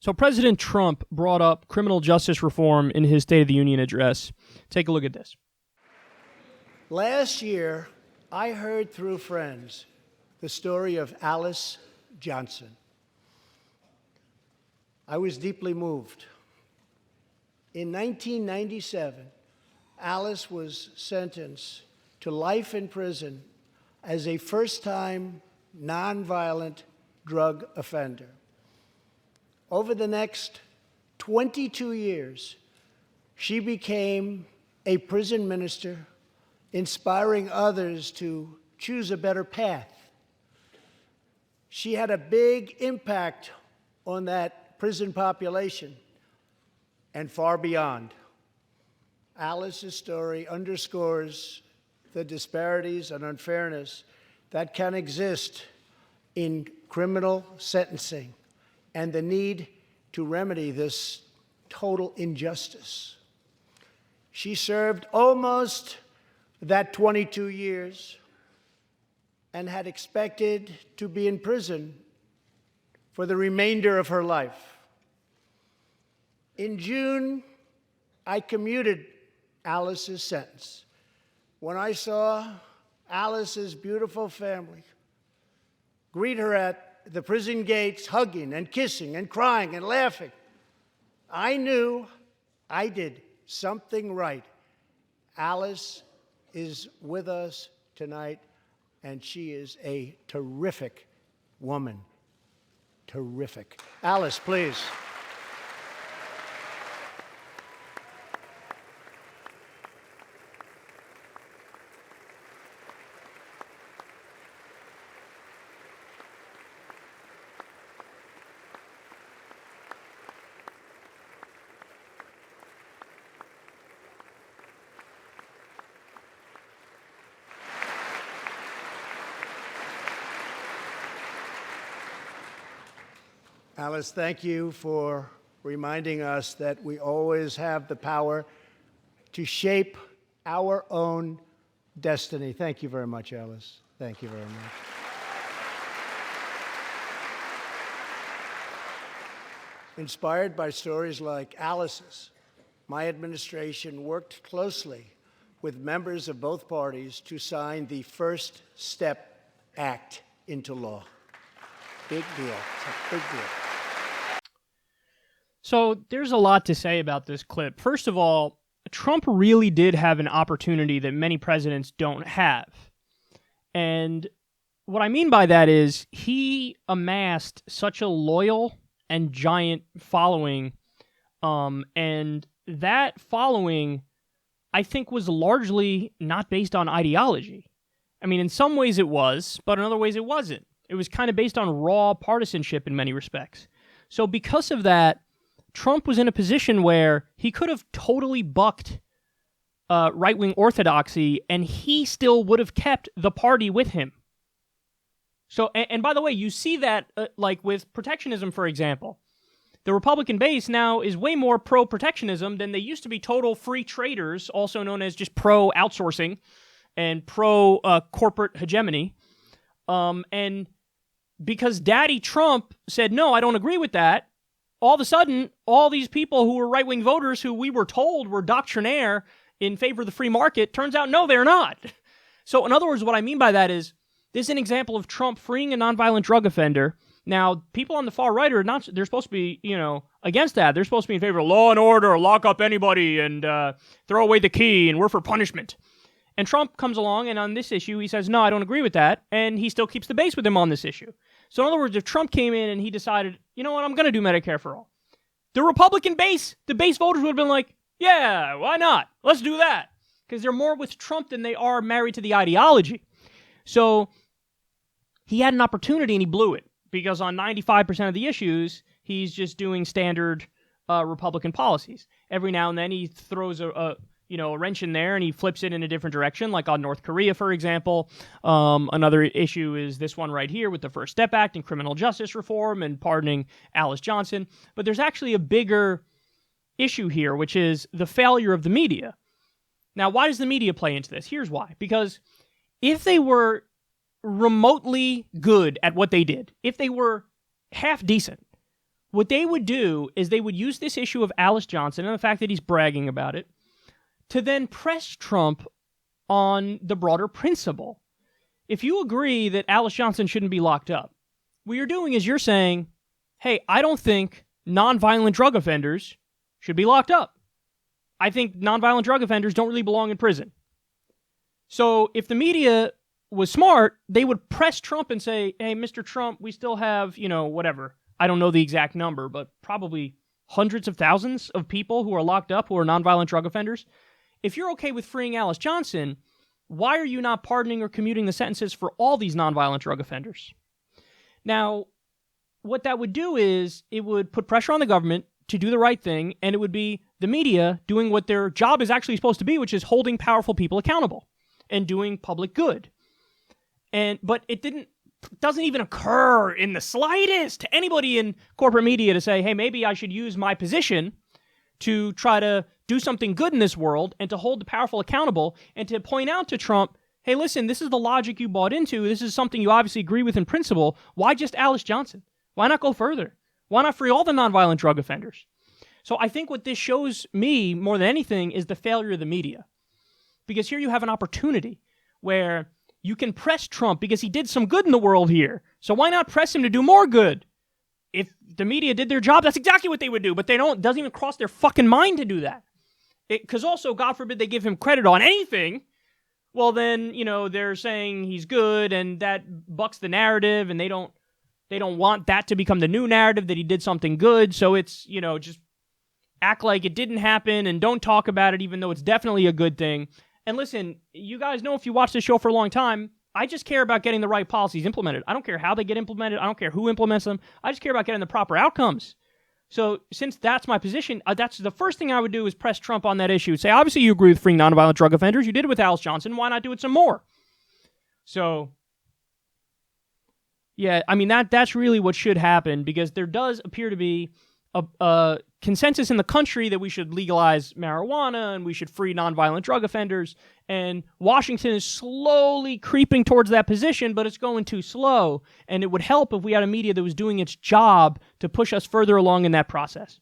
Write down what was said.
So President Trump brought up criminal justice reform in his State of the Union address. Take a look at this. Last year, I heard through friends the story of Alice Johnson. I was deeply moved. In 1997, Alice was sentenced to life in prison as a first-time nonviolent drug offender. Over the next 22 years, she became a prison minister, inspiring others to choose a better path. She had a big impact on that prison population and far beyond. Alice's story underscores the disparities and unfairness that can exist in criminal sentencing and the need to remedy this total injustice. She served almost that 22 years and had expected to be in prison for the remainder of her life. In June, I commuted Alice's sentence. When I saw Alice's beautiful family greet her at the prison gates, hugging and kissing and crying and laughing, I knew I did something right. Alice is with us tonight, and she is a terrific woman. Terrific. Alice, please. Alice, thank you for reminding us that we always have the power to shape our own destiny. Thank you very much, Alice. Thank you very much. Inspired by stories like Alice's, my administration worked closely with members of both parties to sign the First Step Act into law. Big deal. It's a big deal. So there's a lot to say about this clip. First of all, Trump really did have an opportunity that many presidents don't have. And what I mean by that is he amassed such a loyal and giant following, and that following, I think, was largely not based on ideology. I mean, in some ways it was, but in other ways it wasn't. It was kind of based on raw partisanship in many respects. So because of that, Trump was in a position where he could have totally bucked right-wing orthodoxy, and he still would have kept the party with him. So, and by the way, you see that like with protectionism, for example. The Republican base now is way more pro-protectionism than they used to be total free traders, also known as just pro-outsourcing and pro-corporate hegemony. And because Daddy Trump said, no, I don't agree with that, all of a sudden, all these people who were right-wing voters who we were told were doctrinaire in favor of the free market, turns out, no, they're not. So in other words, what I mean by that is, this is an example of Trump freeing a nonviolent drug offender. Now, people on the far right are not, they're supposed to be, against that. They're supposed to be in favor of law and order, lock up anybody, and throw away the key, and we're for punishment. And Trump comes along, and on this issue, he says, no, I don't agree with that, and he still keeps the base with him on this issue. So in other words, if Trump came in and he decided, you know what, I'm going to do Medicare for all, the Republican base, the base voters would have been like, yeah, why not? Let's do that. Because they're more with Trump than they are married to the ideology. So he had an opportunity and he blew it. Because on 95% of the issues, he's just doing standard Republican policies. Every now and then he throws a wrench in there and he flips it in a different direction, like on North Korea, for example. Another issue is this one right here with the First Step Act and criminal justice reform and pardoning Alice Johnson. But there's actually a bigger issue here, which is the failure of the media. Now, why does the media play into this? Here's why. Because if they were remotely good at what they did, if they were half decent, what they would do is they would use this issue of Alice Johnson and the fact that he's bragging about it to then press Trump on the broader principle. If you agree that Alice Johnson shouldn't be locked up, what you're doing is you're saying, hey, I don't think nonviolent drug offenders should be locked up. I think nonviolent drug offenders don't really belong in prison. So if the media was smart, they would press Trump and say, hey, Mr. Trump, we still have, whatever. I don't know the exact number, but probably hundreds of thousands of people who are locked up who are nonviolent drug offenders. If you're okay with freeing Alice Johnson, why are you not pardoning or commuting the sentences for all these nonviolent drug offenders? Now, what that would do is it would put pressure on the government to do the right thing, and it would be the media doing what their job is actually supposed to be, which is holding powerful people accountable and doing public good. But it doesn't even occur in the slightest to anybody in corporate media to say, hey, maybe I should use my position to try to do something good in this world and to hold the powerful accountable and to point out to Trump, hey, listen, this is the logic you bought into. This is something you obviously agree with in principle. Why just Alice Johnson? Why not go further? Why not free all the nonviolent drug offenders? So I think what this shows me more than anything is the failure of the media. Because here you have an opportunity where you can press Trump because he did some good in the world here. So why not press him to do more good? If the media did their job, that's exactly what they would do. But they don't. It doesn't even cross their fucking mind to do that. Because also, God forbid they give him credit on anything. Well, then, they're saying he's good, and that bucks the narrative, and they don't want that to become the new narrative that he did something good. So it's, just act like it didn't happen and don't talk about it, even though it's definitely a good thing. And listen, you guys know if you watch this show for a long time, I just care about getting the right policies implemented. I don't care how they get implemented. I don't care who implements them. I just care about getting the proper outcomes. So since that's my position, that's the first thing I would do is press Trump on that issue. Say, obviously you agree with freeing nonviolent drug offenders. You did it with Alice Johnson. Why not do it some more? So, yeah, I mean, that's really what should happen, because there does appear to be a consensus in the country that we should legalize marijuana and we should free nonviolent drug offenders. And Washington is slowly creeping towards that position, but it's going too slow. And it would help if we had a media that was doing its job to push us further along in that process.